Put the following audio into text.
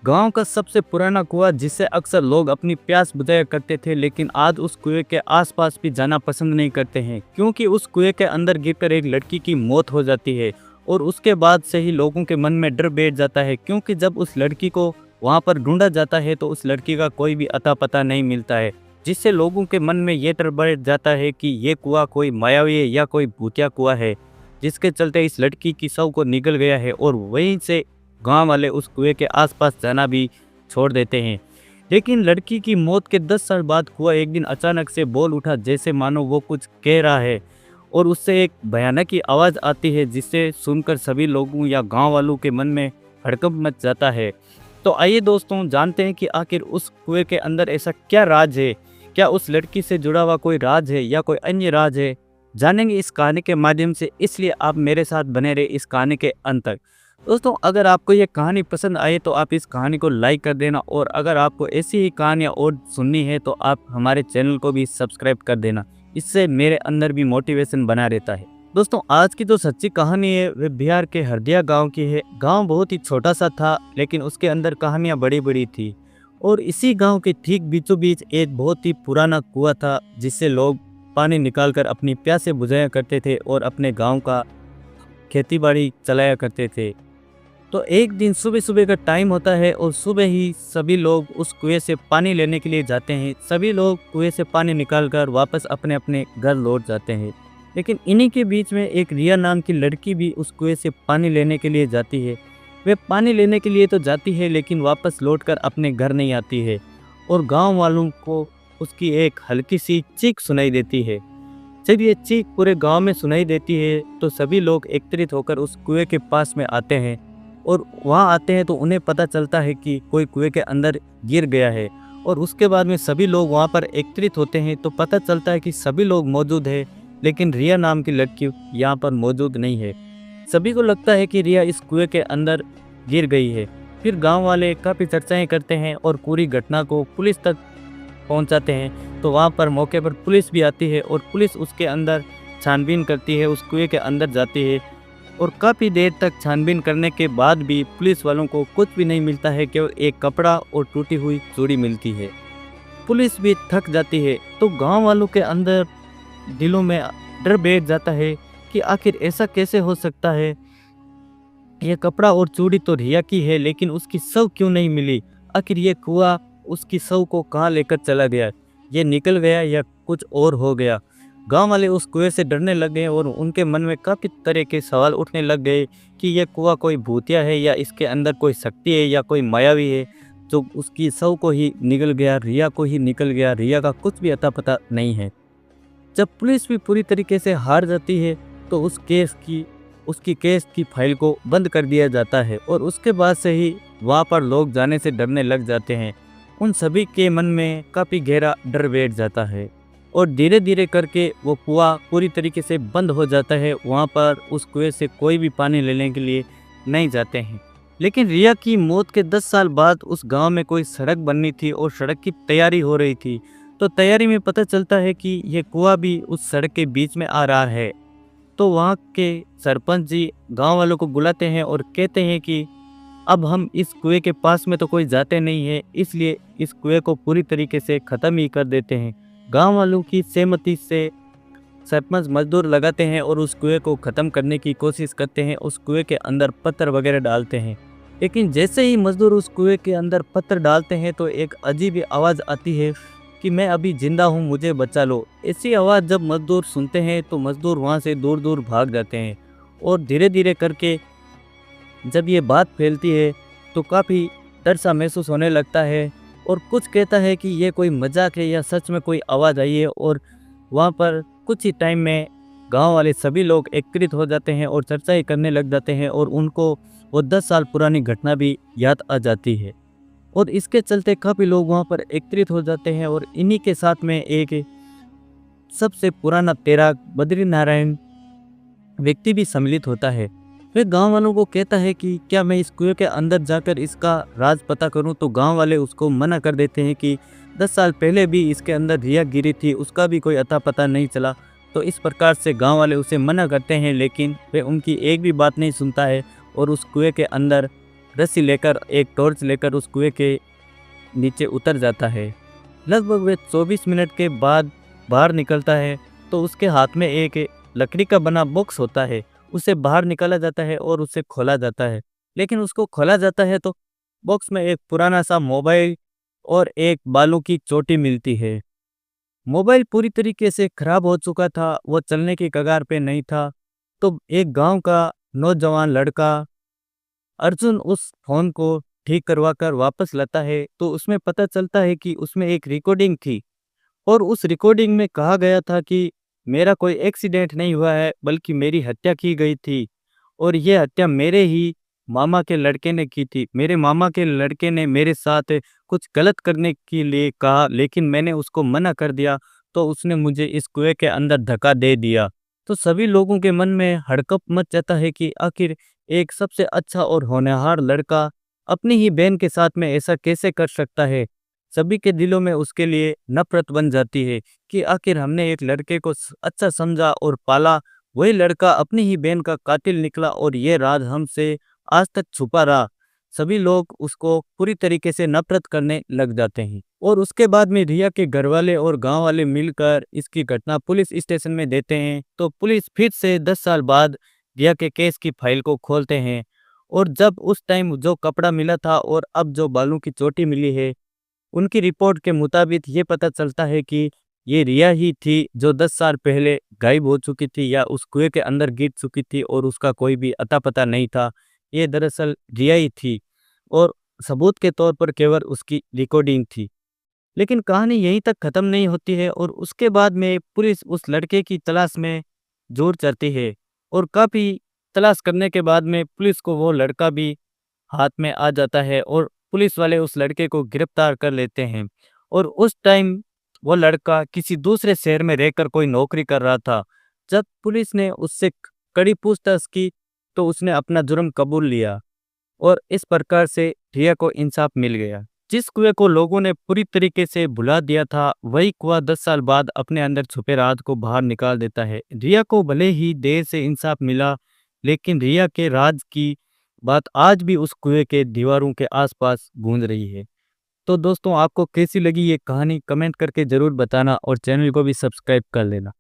गांव का सबसे पुराना कुआं जिससे अक्सर लोग अपनी प्यास बुझाया करते थे, लेकिन आज उस कुएं के आसपास भी जाना पसंद नहीं करते हैं, क्योंकि उस कुएं के अंदर गिरकर एक लड़की की मौत हो जाती है। और उसके बाद से ही लोगों के मन में डर बैठ जाता है, क्योंकि जब उस लड़की को वहां पर ढूंढा जाता है तो उस लड़की का कोई भी अता पता नहीं मिलता है, जिससे लोगों के मन में ये डर बैठ जाता है कि ये कुआं कोई मायावी है या कोई भूतिया कुआं है, जिसके चलते इस लड़की की शव को निगल गया है। और वहीं से गांव वाले उस कुएं के आसपास जाना भी छोड़ देते हैं। लेकिन लड़की की मौत के 10 साल बाद कुआं एक दिन अचानक से बोल उठा, जैसे मानो वो कुछ कह रहा है, और उससे एक भयानक की आवाज़ आती है, जिससे सुनकर सभी लोगों या गांव वालों के मन में हड़कंप मच जाता है। तो आइए दोस्तों, जानते हैं कि आखिर उस कुएं के अंदर ऐसा क्या राज है। क्या उस लड़की से जुड़ा हुआ कोई राज है या कोई अन्य राज है, जानेंगे इस कहानी के माध्यम से। इसलिए आप मेरे साथ बने रहे इस कहानी के अंत तक। दोस्तों, अगर आपको ये कहानी पसंद आए तो आप इस कहानी को लाइक कर देना, और अगर आपको ऐसी ही कहानियाँ और सुननी है तो आप हमारे चैनल को भी सब्सक्राइब कर देना। इससे मेरे अंदर भी मोटिवेशन बना रहता है। दोस्तों, आज की जो सच्ची कहानी है वह बिहार के हरदिया गांव की है। गांव बहुत ही छोटा सा था, लेकिन उसके अंदर कहानियाँ बड़ी बड़ी थी। और इसी गांव के ठीक बीचों बीच एक बहुत ही पुराना कुआं था, जिससे लोग पानी निकालकर अपनी प्यासे बुझाया करते थे और अपने गांव का खेतीबाड़ी चलाया करते थे। तो एक दिन सुबह सुबह का टाइम होता है और सुबह ही सभी लोग उस कुएं से पानी लेने के लिए जाते हैं। सभी लोग कुएं से पानी निकालकर वापस अपने अपने घर लौट जाते हैं। लेकिन इन्हीं के बीच में एक रिया नाम की लड़की भी उस कुएं से पानी लेने के लिए जाती है। वे पानी लेने के लिए तो जाती है, लेकिन वापस लौटकर अपने घर नहीं आती है। और गांव वालों को उसकी एक हल्की सी चीख सुनाई देती है। जब ये चीख पूरे गांव में सुनाई देती है तो सभी लोग एकत्रित होकर उस कुएं के पास में आते हैं। और वहाँ आते हैं तो उन्हें पता चलता है कि कोई कुएं के अंदर गिर गया है। और उसके बाद में सभी लोग वहाँ पर एकत्रित होते हैं तो पता चलता है कि सभी लोग मौजूद है, लेकिन रिया नाम की लड़की यहाँ पर मौजूद नहीं है। सभी को लगता है कि रिया इस कुएं के अंदर गिर गई है। फिर गांव वाले काफ़ी चर्चाएं करते हैं और पूरी घटना को पुलिस तक पहुंचाते हैं। तो वहां पर मौके पर पुलिस भी आती है और पुलिस उसके अंदर छानबीन करती है, उस कुएं के अंदर जाती है। और काफ़ी देर तक छानबीन करने के बाद भी पुलिस वालों को कुछ भी नहीं मिलता है, केवल एक कपड़ा और टूटी हुई चूड़ी मिलती है। पुलिस भी थक जाती है। तो गांव वालों के अंदर दिलों में डर बैठ जाता है कि आखिर ऐसा कैसे हो सकता है। यह कपड़ा और चूड़ी तो रिया की है, लेकिन उसकी शव क्यों नहीं मिली। आखिर ये कुआं उसकी शव को कहाँ लेकर चला गया, ये निकल गया या कुछ और हो गया। गांव वाले उस कुएं से डरने लग गए और उनके मन में काफ़ी तरह के सवाल उठने लग गए कि यह कुआं कोई भूतिया है या इसके अंदर कोई शक्ति है या कोई मायावी है जो उसकी शव को ही निकल गया, रिया को ही निकल गया। रिया का कुछ भी अता पता नहीं है। जब पुलिस भी पूरी तरीके से हार जाती है तो उसकी केस की फाइल को बंद कर दिया जाता है। और उसके बाद से ही वहाँ पर लोग जाने से डरने लग जाते हैं। उन सभी के मन में काफ़ी गहरा डर बैठ जाता है और धीरे धीरे करके वो कुआं पूरी तरीके से बंद हो जाता है। वहाँ पर उस कुएं से कोई भी पानी लेने के लिए नहीं जाते हैं। लेकिन रिया की मौत के 10 साल बाद उस गांव में कोई सड़क बननी थी और सड़क की तैयारी हो रही थी। तो तैयारी में पता चलता है कि ये कुआं भी उस सड़क के बीच में आ रहा है। तो वहाँ के सरपंच जी गांव वालों को बुलाते हैं और कहते हैं कि अब हम इस कुएं के पास में तो कोई जाते नहीं है, इसलिए इस कुएं को पूरी तरीके से ख़त्म ही कर देते हैं। गांव वालों की सहमति से सरपंच मजदूर लगाते हैं और उस कुएं को ख़त्म करने की कोशिश करते हैं। उस कुएं के अंदर पत्थर वगैरह डालते हैं। लेकिन जैसे ही मजदूर उस कुएं के अंदर पत्थर डालते हैं तो एक अजीब आवाज़ आती है कि मैं अभी जिंदा हूँ, मुझे बचा लो। ऐसी आवाज़ जब मजदूर सुनते हैं तो मजदूर वहाँ से दूर दूर भाग जाते हैं। और धीरे धीरे करके जब ये बात फैलती है तो काफ़ी डर सा महसूस होने लगता है। और कुछ कहता है कि ये कोई मजाक है या सच में कोई आवाज़ आई है। और वहाँ पर कुछ ही टाइम में गांव वाले सभी लोग एकत्रित हो जाते हैं और चर्चाएं करने लग जाते हैं और उनको वो 10 साल पुरानी घटना भी याद आ जाती है। और इसके चलते काफ़ी लोग वहाँ पर एकत्रित हो जाते हैं। और इन्हीं के साथ में एक सबसे पुराना तैराक बद्री नारायण व्यक्ति भी सम्मिलित होता है। वह गांव वालों को कहता है कि क्या मैं इस कुएं के अंदर जाकर इसका राज पता करूं। तो गांव वाले उसको मना कर देते हैं कि 10 साल पहले भी इसके अंदर रिया गिरी थी, उसका भी कोई अता पता नहीं चला। तो इस प्रकार से गांव वाले उसे मना करते हैं, लेकिन वह उनकी एक भी बात नहीं सुनता है और उस कुएं के अंदर रस्सी लेकर, एक टॉर्च लेकर उस कुएं के नीचे उतर जाता है। लगभग वे 24 मिनट के बाद बाहर निकलता है तो उसके हाथ में एक लकड़ी का बना बॉक्स होता है। उसे बाहर निकाला जाता है और उसे खोला जाता है। लेकिन उसको खोला जाता है तो बॉक्स में एक पुराना सा मोबाइल और एक बालों की चोटी मिलती है। मोबाइल पूरी तरीके से खराब हो चुका था, वो चलने की कगार पे नहीं था। तो एक गांव का नौजवान लड़का अर्जुन उस फ़ोन को ठीक करवा कर वापस लाता है तो उसमें पता चलता है कि उसमें एक रिकॉर्डिंग थी और उस रिकॉर्डिंग में कहा गया था कि मेरा कोई एक्सीडेंट नहीं हुआ है बल्कि मेरी हत्या की गई थी और ये हत्या मेरे ही मामा के लड़के ने की थी। मेरे मामा के लड़के ने मेरे साथ कुछ गलत करने के लिए कहा लेकिन मैंने उसको मना कर दिया तो उसने मुझे इस कुएं के अंदर धक्का दे दिया। तो सभी लोगों के मन में हड़कंप मच जाता है कि आखिर एक सबसे अच्छा और होनहार लड़का अपनी ही बहन के साथ में ऐसा कैसे कर सकता है। सभी के दिलों में उसके लिए नफरत बन जाती है कि आखिर हमने एक लड़के को अच्छा समझा और पाला, वही लड़का अपनी ही बहन का कातिल निकला और ये राज हमसे आज तक छुपा रहा। सभी लोग उसको पूरी तरीके से नफरत करने लग जाते हैं और उसके बाद में रिया के घर वाले और गांव वाले मिलकर इसकी घटना पुलिस स्टेशन में देते हैं। तो पुलिस फिर से 10 साल बाद रिया के केस की फाइल को खोलते हैं और जब उस टाइम जो कपड़ा मिला था और अब जो बालों की चोटी मिली है, उनकी रिपोर्ट के मुताबिक ये पता चलता है कि ये रिया ही थी जो 10 साल पहले गायब हो चुकी थी या उस कुएं के अंदर गिर चुकी थी और उसका कोई भी अता पता नहीं था। ये दरअसल रिया ही थी और सबूत के तौर पर केवल उसकी रिकॉर्डिंग थी। लेकिन कहानी यहीं तक खत्म नहीं होती है और उसके बाद में पुलिस उस लड़के की तलाश में जोर चलती है और काफ़ी तलाश करने के बाद में पुलिस को वो लड़का भी हाथ में आ जाता है और पुलिस वाले उस लड़के को गिरफ्तार कर लेते हैं। और उस टाइम वो लड़का किसी दूसरे शहर में रहकर कोई नौकरी कर रहा था। जब पुलिस ने उससे कड़ी पूछताछ की तो उसने अपना जुर्म कबूल लिया और इस प्रकार से रिया को इंसाफ मिल गया। जिस कुएं को लोगों ने पूरी तरीके से भुला दिया था वही कुआं 10 साल बाद अपने अंदर छुपे राज को बाहर निकाल देता है। रिया को भले ही देर से इंसाफ मिला लेकिन रिया के राज की बात आज भी उस कुएं के दीवारों के आसपास गूंज रही है। तो दोस्तों, आपको कैसी लगी ये कहानी कमेंट करके जरूर बताना और चैनल को भी सब्सक्राइब कर लेना।